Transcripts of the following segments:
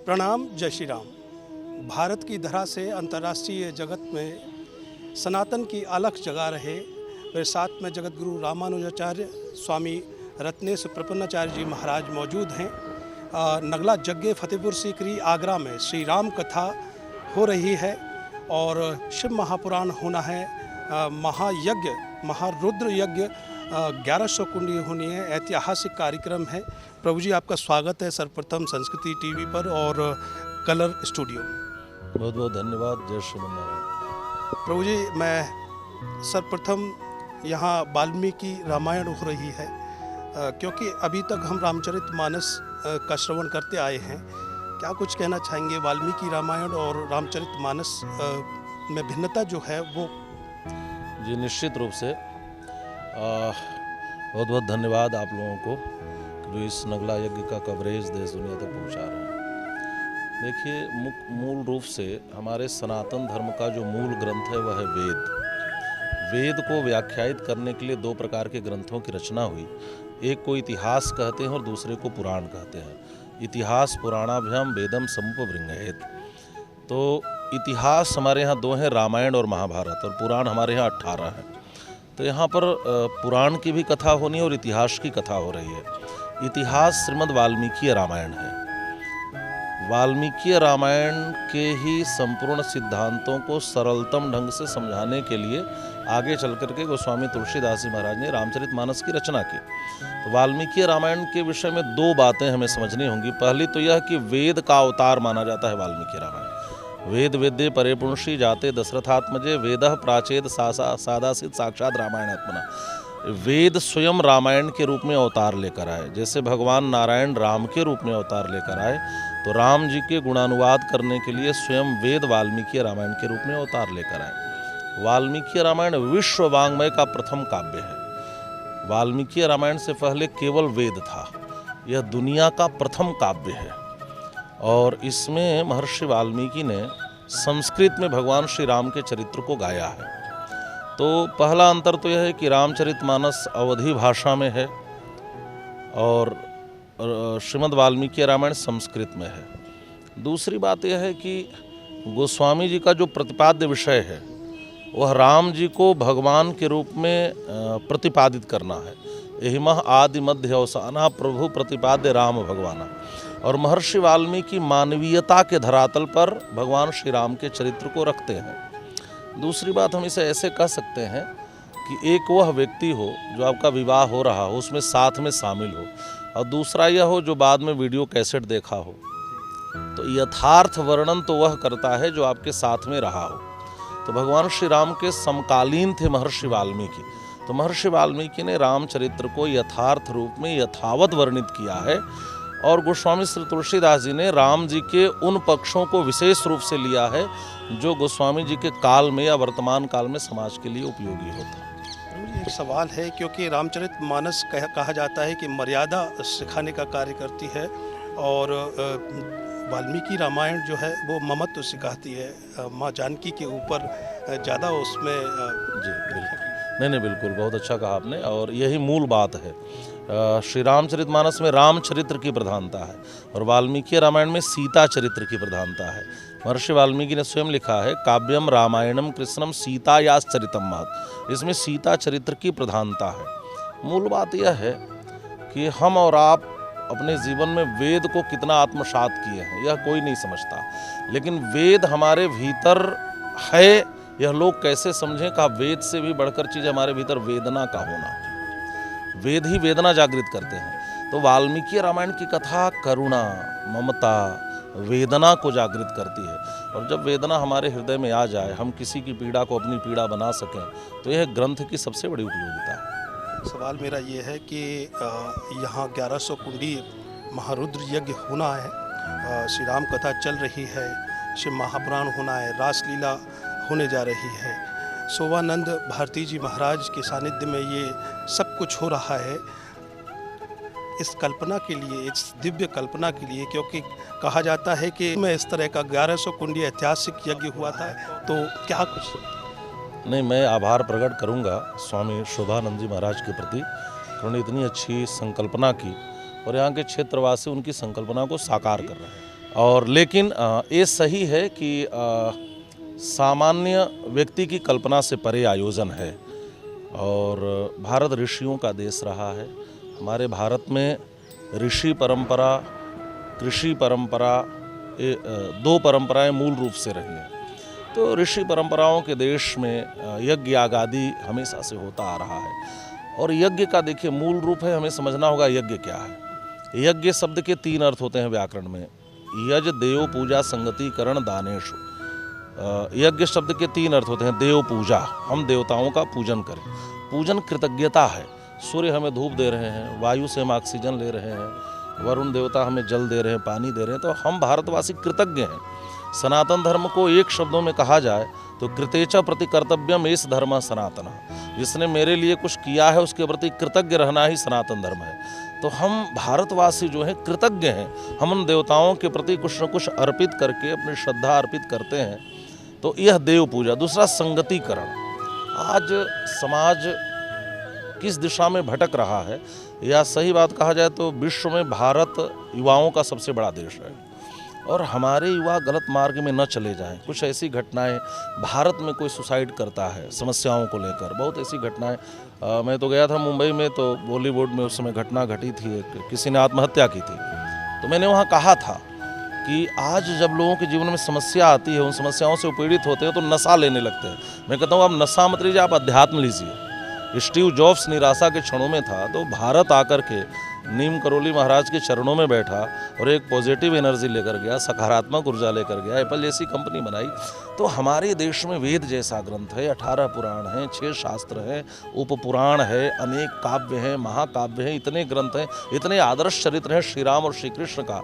प्रणाम, जय श्री राम। भारत की धरा से अंतर्राष्ट्रीय जगत में सनातन की अलख जगा रहे मेरे साथ में जगत गुरु रामानुजाचार्य स्वामी रत्नेश प्रपन्नाचार्य जी महाराज मौजूद हैं। नगला यज्ञ फतेहपुर सीकरी आगरा में श्री राम कथा हो रही है और शिव महापुराण होना है। महायज्ञ महारुद्र यज्ञ 1100 कुंडी होनी है। ऐतिहासिक कार्यक्रम है। प्रभु जी, आपका स्वागत है सर्वप्रथम संस्कृति टीवी पर और कलर स्टूडियो। बहुत बहुत धन्यवाद। जय श्रीमन्नारायण। प्रभु जी, मैं सर्वप्रथम यहाँ वाल्मीकि रामायण हो रही है क्योंकि अभी तक हम रामचरितमानस का श्रवण करते आए हैं। क्या कुछ कहना चाहेंगे वाल्मीकि रामायण और रामचरितमानस में भिन्नता जो है वो? जी, निश्चित रूप से बहुत बहुत धन्यवाद आप लोगों को जो इस नगला यज्ञ का कवरेज देश दुनिया तक पहुंचा रहे हैं। देखिए, मूल रूप से हमारे सनातन धर्म का जो मूल ग्रंथ है वह है वेद। वेद को व्याख्यायित करने के लिए दो प्रकार के ग्रंथों की रचना हुई। एक को इतिहास कहते हैं और दूसरे को पुराण कहते हैं। इतिहास पुराणाभ्याम वेदम समुपबृंहयेत। तो इतिहास हमारे यहाँ दो हैं, रामायण और महाभारत, और पुराण हमारे यहाँ 18 हैं। तो यहाँ पर पुराण की भी कथा होनी है और इतिहास की कथा हो रही है। इतिहास श्रीमद् वाल्मीकि रामायण है। वाल्मीकि रामायण के ही संपूर्ण सिद्धांतों को सरलतम ढंग से समझाने के लिए आगे चल कर के गोस्वामी तुलसीदास जी महाराज ने रामचरितमानस की रचना की। तो वाल्मीकि रामायण के विषय में दो बातें हमें समझनी होंगी। पहली तो यह कि वेद का अवतार माना जाता है वाल्मीकि रामायण। वेद वेद्ये परे पुंषि जाते दशरथात्मजे वेदः प्राचेद सादासित साक्षात रामायणात्मना। वेद स्वयं रामायण के रूप में अवतार लेकर आए। जैसे भगवान नारायण राम के रूप में अवतार लेकर आए, तो राम जी के गुणानुवाद करने के लिए स्वयं वेद वाल्मीकि रामायण के रूप में अवतार लेकर आए। वाल्मीकि रामायण विश्व वाङ्मय का प्रथम काव्य है। वाल्मीकि रामायण से पहले केवल वेद था। यह दुनिया का प्रथम काव्य है और इसमें महर्षि वाल्मीकि ने संस्कृत में भगवान श्री राम के चरित्र को गाया है। तो पहला अंतर तो यह है कि रामचरितमानस अवधी भाषा में है और श्रीमद् वाल्मीकि रामायण संस्कृत में है। दूसरी बात यह है कि गोस्वामी जी का जो प्रतिपाद्य विषय है वह राम जी को भगवान के रूप में प्रतिपादित करना है। एहिमः आदि मध्य अवसाना प्रभु प्रतिपाद्य राम भगवाना। और महर्षि वाल्मीकि मानवीयता के धरातल पर भगवान श्री राम के चरित्र को रखते हैं। दूसरी बात हम इसे ऐसे कह सकते हैं कि एक वह व्यक्ति हो जो आपका विवाह हो रहा हो, उसमें साथ में शामिल हो, और दूसरा यह हो जो बाद में वीडियो कैसेट देखा हो। तो यथार्थ वर्णन तो वह करता है जो आपके साथ में रहा हो। तो भगवान श्री राम के समकालीन थे महर्षि वाल्मीकि। तो महर्षि वाल्मीकि ने रामचरित्र को यथार्थ रूप में यथावत वर्णित किया है और गोस्वामी श्री तुलसीदास जी ने राम जी के उन पक्षों को विशेष रूप से लिया है जो गोस्वामी जी के काल में या वर्तमान काल में समाज के लिए उपयोगी होता है। एक सवाल है, क्योंकि रामचरितमानस कहा जाता है कि मर्यादा सिखाने का कार्य करती है और वाल्मीकि रामायण जो है वो ममत्व सिखाती है। माँ जानकी के ऊपर ज़्यादा उसमें जी बिल्कुल, नहीं बिल्कुल, बहुत अच्छा कहा आपने और यही मूल बात है। श्री रामचरितमानस में रामचरित्र की प्रधानता है और वाल्मीकि रामायण में सीता चरित्र की प्रधानता है। महर्षि वाल्मीकि ने स्वयं लिखा है, काव्यम रामायणम कृष्णम सीतायाश्चरितम महत्। इसमें सीता चरित्र की प्रधानता है। मूल बात यह है कि हम और आप अपने जीवन में वेद को कितना आत्मसात किए हैं यह कोई नहीं समझता, लेकिन वेद हमारे भीतर है यह लोग कैसे समझें। का वेद से भी बढ़कर चीज़ हमारे भीतर वेदना का होना। वेद ही वेदना जागृत करते हैं। तो वाल्मीकि रामायण की कथा करुणा, ममता, वेदना को जागृत करती है और जब वेदना हमारे हृदय में आ जाए, हम किसी की पीड़ा को अपनी पीड़ा बना सकें, तो यह ग्रंथ की सबसे बड़ी उपयोगिता है। सवाल मेरा ये है कि यहाँ 1100 कुंडी महारुद्र यज्ञ होना है, श्री राम कथा चल रही है, शिव महापुराण होना है, रासलीला होने जा रही है, शोभानंद भारती जी महाराज के सानिध्य में ये सब कुछ हो रहा है। इस कल्पना के लिए, इस दिव्य कल्पना के लिए, क्योंकि कहा जाता है कि मैं इस तरह का 1100 कुंडी ऐतिहासिक यज्ञ हुआ था, तो क्या कुछ? नहीं, मैं आभार प्रकट करूंगा स्वामी शोभानंद जी महाराज के प्रति। उन्होंने इतनी अच्छी संकल्पना की और यहाँ के क्षेत्रवासी उनकी संकल्पना को साकार कर रहे हैं और लेकिन ये सही है कि सामान्य व्यक्ति की कल्पना से परे आयोजन है और भारत ऋषियों का देश रहा है। हमारे भारत में ऋषि परंपरा, कृषि परंपरा, ये दो परंपराएं मूल रूप से रही हैं। तो ऋषि परंपराओं के देश में यज्ञ यागादि हमेशा से होता आ रहा है और यज्ञ का देखिए मूल रूप है, हमें समझना होगा यज्ञ क्या है। यज्ञ शब्द के 3 अर्थ होते हैं व्याकरण में, यज देव पूजा संगति करण दानेशु। यज्ञ शब्द के 3 अर्थ होते हैं। देव पूजा, हम देवताओं का पूजन करें। पूजन कृतज्ञता है। सूर्य हमें धूप दे रहे हैं, वायु से हम ऑक्सीजन ले रहे हैं, वरुण देवता हमें जल दे रहे हैं, पानी दे रहे हैं, तो हम भारतवासी कृतज्ञ हैं। सनातन धर्म को एक शब्दों में कहा जाए तो कृतेच प्रति कर्तव्यम एष धर्म सनातन। जिसने मेरे लिए कुछ किया है उसके प्रति कृतज्ञ रहना ही सनातन धर्म है। तो हम भारतवासी जो हैं कृतज्ञ हैं। हम उन देवताओं के प्रति कुछ न कुछ अर्पित करके अपनी श्रद्धा अर्पित करते हैं। तो यह देव पूजा। दूसरा संगतिकरण। आज समाज किस दिशा में भटक रहा है, या सही बात कहा जाए तो विश्व में भारत युवाओं का सबसे बड़ा देश है और हमारे युवा गलत मार्ग में न चले जाएं। कुछ ऐसी घटनाएं, भारत में कोई सुसाइड करता है समस्याओं को लेकर, बहुत ऐसी घटनाएं। मैं तो गया था मुंबई में, तो बॉलीवुड में उस समय घटना घटी थी, किसी ने आत्महत्या की थी। तो मैंने वहाँ कहा था कि आज जब लोगों के जीवन में समस्या आती है, उन समस्याओं से पीड़ित होते हैं तो नशा लेने लगते हैं। मैं कहता हूँ आप नशा मत लीजिए, आप अध्यात्म लीजिए। स्टीव जॉब्स निराशा के क्षणों में था, तो भारत आकर के नीम करोली महाराज के चरणों में बैठा और एक पॉजिटिव एनर्जी लेकर गया, सकारात्मक ऊर्जा लेकर गया, एप्पल जैसी कंपनी बनाई। तो हमारे देश में वेद जैसा ग्रंथ है, 18 पुराण हैं, 6 शास्त्र हैं, उपपुराण है, अनेक काव्य हैं, महाकाव्य हैं, इतने ग्रंथ हैं, इतने आदर्श चरित्र हैं श्री राम और श्री कृष्ण का,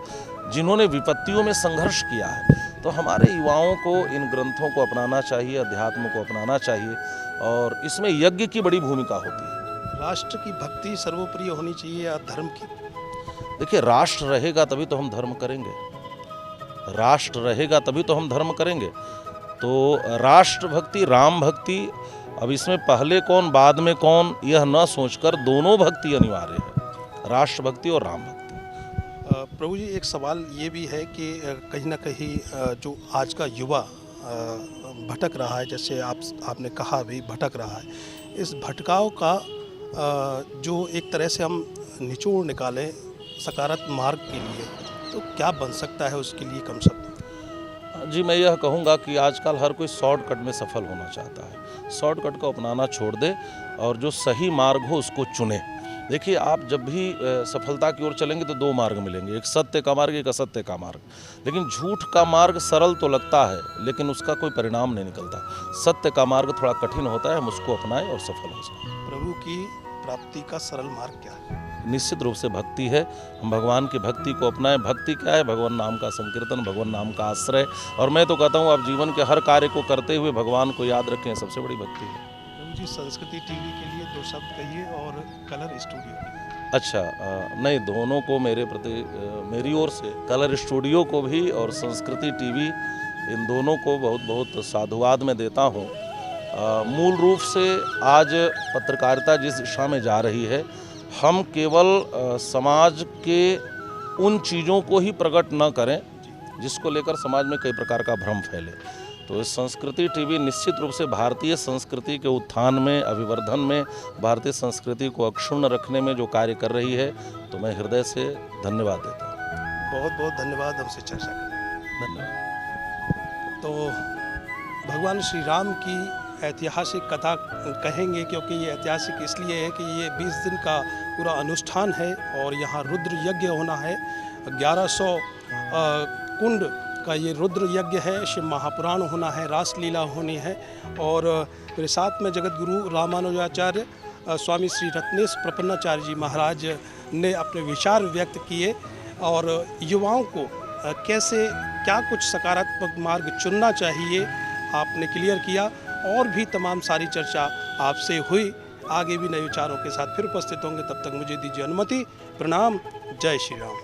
जिन्होंने विपत्तियों में संघर्ष किया है। तो हमारे युवाओं को इन ग्रंथों को अपनाना चाहिए, अध्यात्म को अपनाना चाहिए और इसमें यज्ञ की बड़ी भूमिका होती है। राष्ट्र की भक्ति सर्वोपरि होनी चाहिए या धर्म की? देखिए, राष्ट्र रहेगा तभी तो हम धर्म करेंगे। राष्ट्र रहेगा तभी तो हम धर्म करेंगे। तो राष्ट्र भक्ति, राम भक्ति, अब इसमें पहले कौन बाद में कौन, यह न सोचकर दोनों भक्ति अनिवार्य है, राष्ट्र भक्ति और राम भक्ति। प्रभु जी, एक सवाल ये भी है कि कहीं ना कहीं जो आज का युवा भटक रहा है, जैसे आपने कहा भी भटक रहा है, इस भटकाव का जो एक तरह से हम निचोड़ निकालें सकारात्मक मार्ग के लिए, तो क्या बन सकता है उसके लिए कम शब्द? जी, मैं यह कहूँगा कि आजकल हर कोई शॉर्टकट में सफल होना चाहता है। शॉर्टकट को अपनाना छोड़ दे और जो सही मार्ग हो उसको चुने। देखिए, आप जब भी सफलता की ओर चलेंगे तो 2 मार्ग मिलेंगे, एक सत्य का मार्ग, एक असत्य का मार्ग। लेकिन झूठ का मार्ग सरल तो लगता है लेकिन उसका कोई परिणाम नहीं निकलता। सत्य का मार्ग थोड़ा कठिन होता है, हम उसको अपनाएं और सफल हो जाएं। प्रभु की प्राप्ति का सरल मार्ग क्या है? निश्चित रूप से भक्ति है। हम भगवान की भक्ति को अपनाएं। भक्ति क्या है? भगवान नाम का संकीर्तन, भगवान नाम का आश्रय। और मैं तो कहता हूँ आप जीवन के हर कार्य को करते हुए भगवान को याद रखें, सबसे बड़ी भक्ति है। प्रभु जी, संस्कृति टीवी के लिए 2 शब्द कहिए और कलर स्टूडियो के लिए। अच्छा, नहीं, दोनों को मेरे प्रति, मेरी ओर से कलर स्टूडियो को भी और संस्कृति टीवी, इन दोनों को बहुत बहुत साधुवाद में देता हूँ। मूल रूप से आज पत्रकारिता जिस दिशा में जा रही है, हम केवल समाज के उन चीज़ों को ही प्रकट न करें जिसको लेकर समाज में कई प्रकार का भ्रम फैले। तो इस संस्कृति टीवी निश्चित रूप से भारतीय संस्कृति के उत्थान में, अभिवर्धन में, भारतीय संस्कृति को अक्षुण्ण रखने में जो कार्य कर रही है, तो मैं हृदय से धन्यवाद देता हूँ। बहुत बहुत धन्यवाद हमसे चर्चा करने। धन्यवाद। तो भगवान श्री राम की ऐतिहासिक कथा कहेंगे, क्योंकि ये ऐतिहासिक इसलिए है कि ये 20 दिन का पूरा अनुष्ठान है और यहाँ रुद्र यज्ञ होना है। 1100 कुंड का ये रुद्र यज्ञ है, शिव महापुराण होना है, रासलीला होनी है। और मेरे साथ में जगत गुरु रामानुजाचार्य स्वामी श्री रत्नेश प्रपन्नाचार्य जी महाराज ने अपने विचार व्यक्त किए और युवाओं को कैसे क्या कुछ सकारात्मक मार्ग चुनना चाहिए आपने क्लियर किया। और भी तमाम सारी चर्चा आपसे हुई। आगे भी नए विचारों के साथ फिर उपस्थित होंगे, तब तक मुझे दीजिए अनुमति। प्रणाम। जय श्री राम।